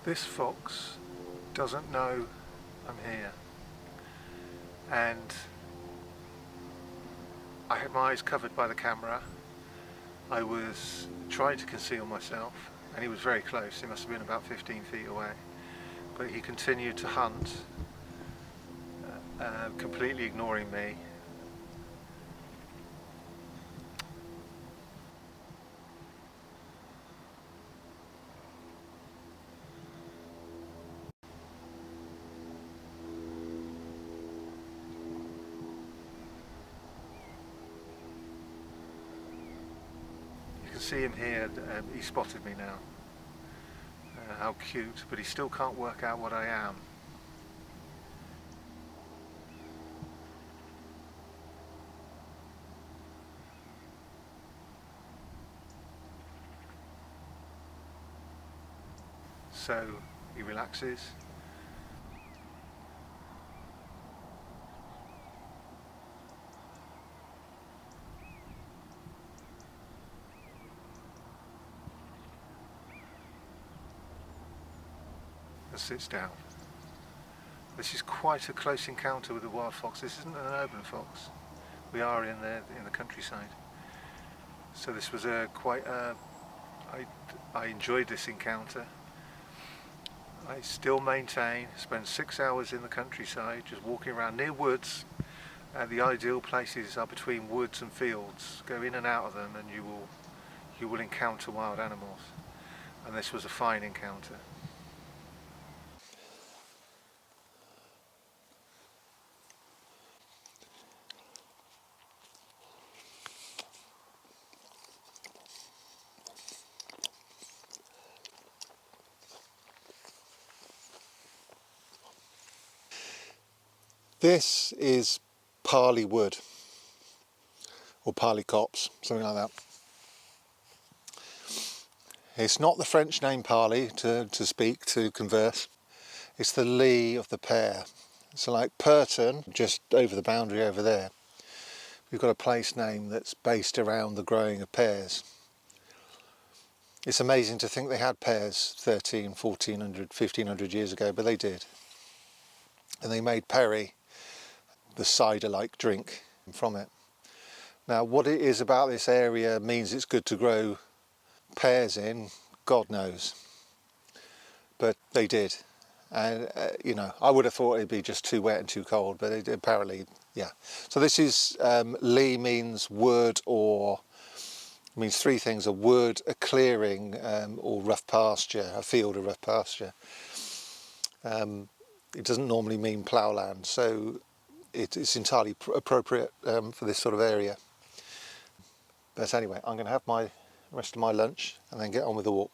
This fox doesn't know I'm here, and I had my eyes covered by the camera. I was trying to conceal myself, and he was very close. He must have been about 15 feet away, but he continued to hunt, completely ignoring me. You can see him here. He spotted me now. How cute, but he still can't work out what I am. So he relaxes. And sits down. This is quite a close encounter with a wild fox. This isn't an urban fox. We are in the countryside. So this was I enjoyed this encounter. I still maintain, spend 6 hours in the countryside, just walking around near woods. The ideal places are between woods and fields. Go in and out of them, and you will encounter wild animals. And this was a fine encounter. This is parley wood, or parley copse, something like that. It's not the French name parley to converse. It's the Hlyð of the pear. So like Purton, just over the boundary over there, we've got a place name that's based around the growing of pears. It's amazing to think they had pears 13, 1400, 1500 years ago, but they did. And they made perry, the cider-like drink, from it. Now what it is about this area means it's good to grow pears in, God knows. But they did. And you know, I would have thought it'd be just too wet and too cold, but it apparently, yeah. So this is, Hlyð means wood, or means three things: a wood, a clearing, or rough pasture, a field or rough pasture. It doesn't normally mean ploughland, so it's entirely appropriate for this sort of area. But anyway, I'm going to have my rest of my lunch and then get on with the walk.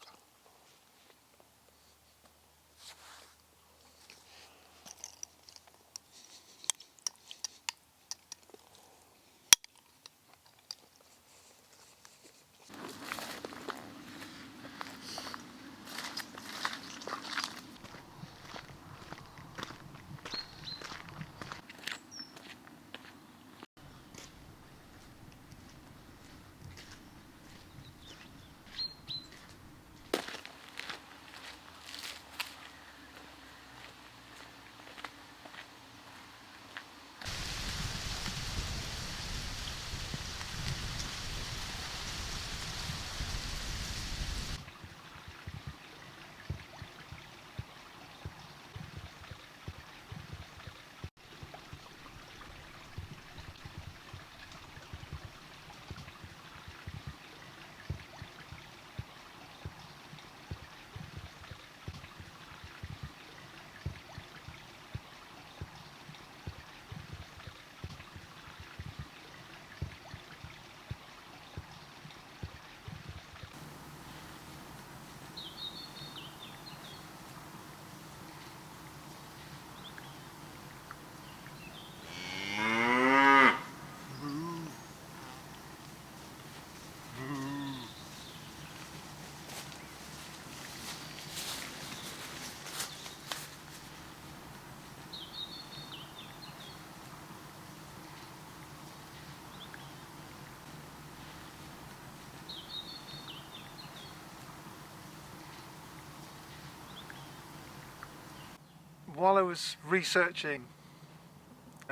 while I was researching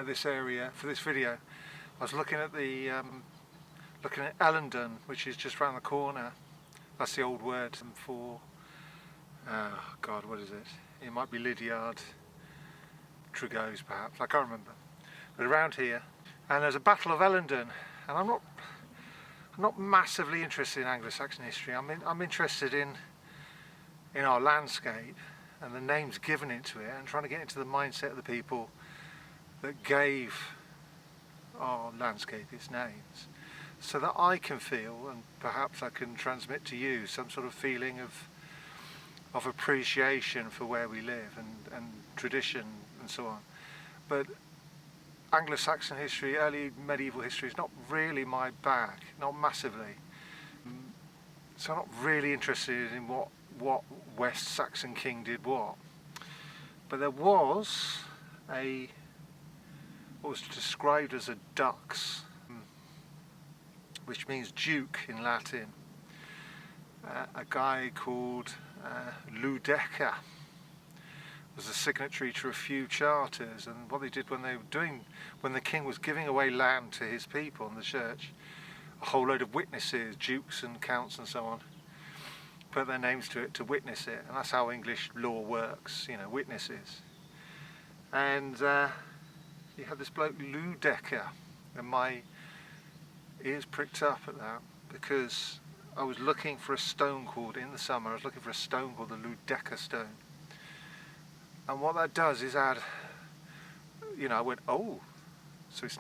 this area for this video, I was looking at looking at Ellendon, which is just round the corner. That's the old word for, oh God, what is it? It might be Lydiard Trigos perhaps, I can't remember. But around here, and there's a Battle of Ellendon, and I'm not massively interested in Anglo-Saxon history. I'm interested in our landscape and the names given into it, and trying to get into the mindset of the people that gave our landscape its names, so that I can feel, and perhaps I can transmit to you, some sort of feeling of appreciation for where we live and tradition and so on. But Anglo-Saxon history, early medieval history, is not really my bag, not massively. So I'm not really interested in what West Saxon king did what. But there was what was described as a dux, which means duke in Latin. A guy called Ludeca was a signatory to a few charters, and what they did when the king was giving away land to his people in the church, a whole load of witnesses, dukes and counts and so on, put their names to it to witness it. And that's how English law works, you know, witnesses. And you had this bloke Ludeca, and my ears pricked up at that, because I was looking for a stone called, in the summer, I was looking for a stone called the Ludeca Stone. And what that does is add, you know, I went, oh, so it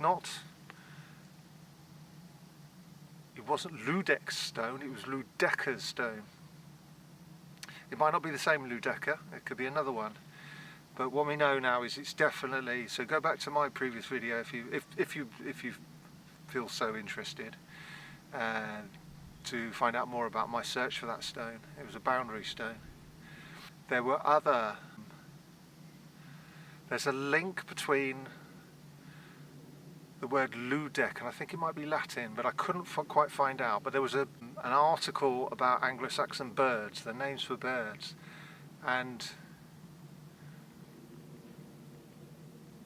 wasn't Ludeca's stone, it was Ludeca's stone. It might not be the same Ludeca, it could be another one. But what we know now is it's definitely, so go back to my previous video if you feel so interested, to find out more about my search for that stone. It was a boundary stone. There were there's a link between the word Ludec, and I think it might be Latin, but I couldn't quite find out. But there was an article about Anglo-Saxon birds, the names for birds, and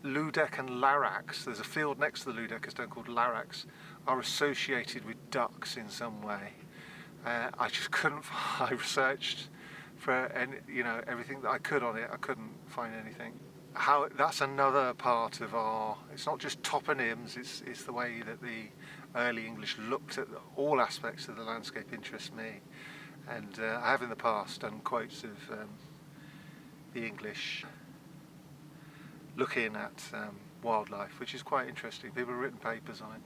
Ludec and Larax, there's a field next to the Ludeca Stone called Larax, are associated with ducks in some way. I just couldn't, I researched for everything that I could on it, I couldn't find anything. That's another part of it's not just toponyms, it's the way that the early English looked at all aspects of the landscape interests me. And I have in the past done quotes of the English looking at wildlife, which is quite interesting. People have written papers on it.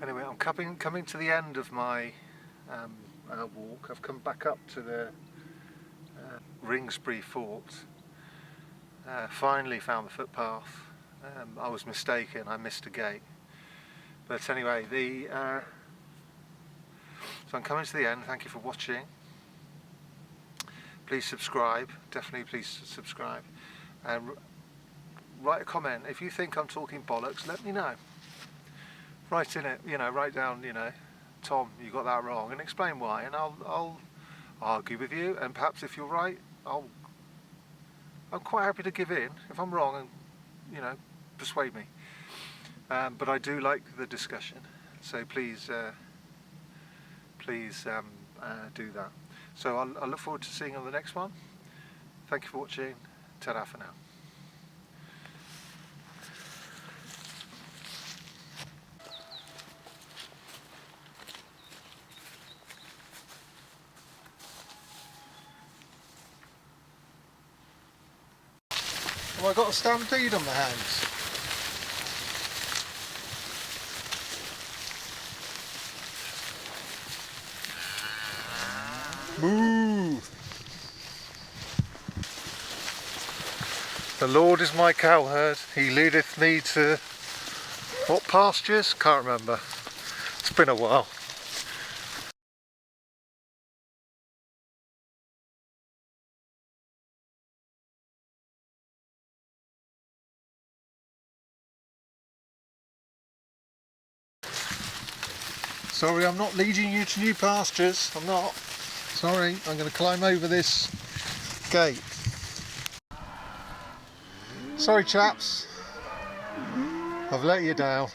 Anyway, I'm coming to the end of my walk. I've come back up to the Ringsbury Fort. Finally found the footpath. I was mistaken, I missed a gate. But anyway, so I'm coming to the end. Thank you for watching. Please subscribe, definitely please subscribe, and write a comment. If you think I'm talking bollocks, let me know. Write in it, write down, Tom, you got that wrong, and explain why, and I'll argue with you, and perhaps if you're right, I'm quite happy to give in. If I'm wrong, and persuade me. But I do like the discussion, so please do that. So I'll look forward to seeing you on the next one. Thank you for watching. Ta-ra for now. Well, I got a stampede on my hands. Moo! The Lord is my cowherd, he leadeth me to what pastures? Can't remember. It's been a while. Sorry, I'm not leading you to new pastures. I'm not. Sorry, I'm going to climb over this gate. Sorry chaps, I've let you down.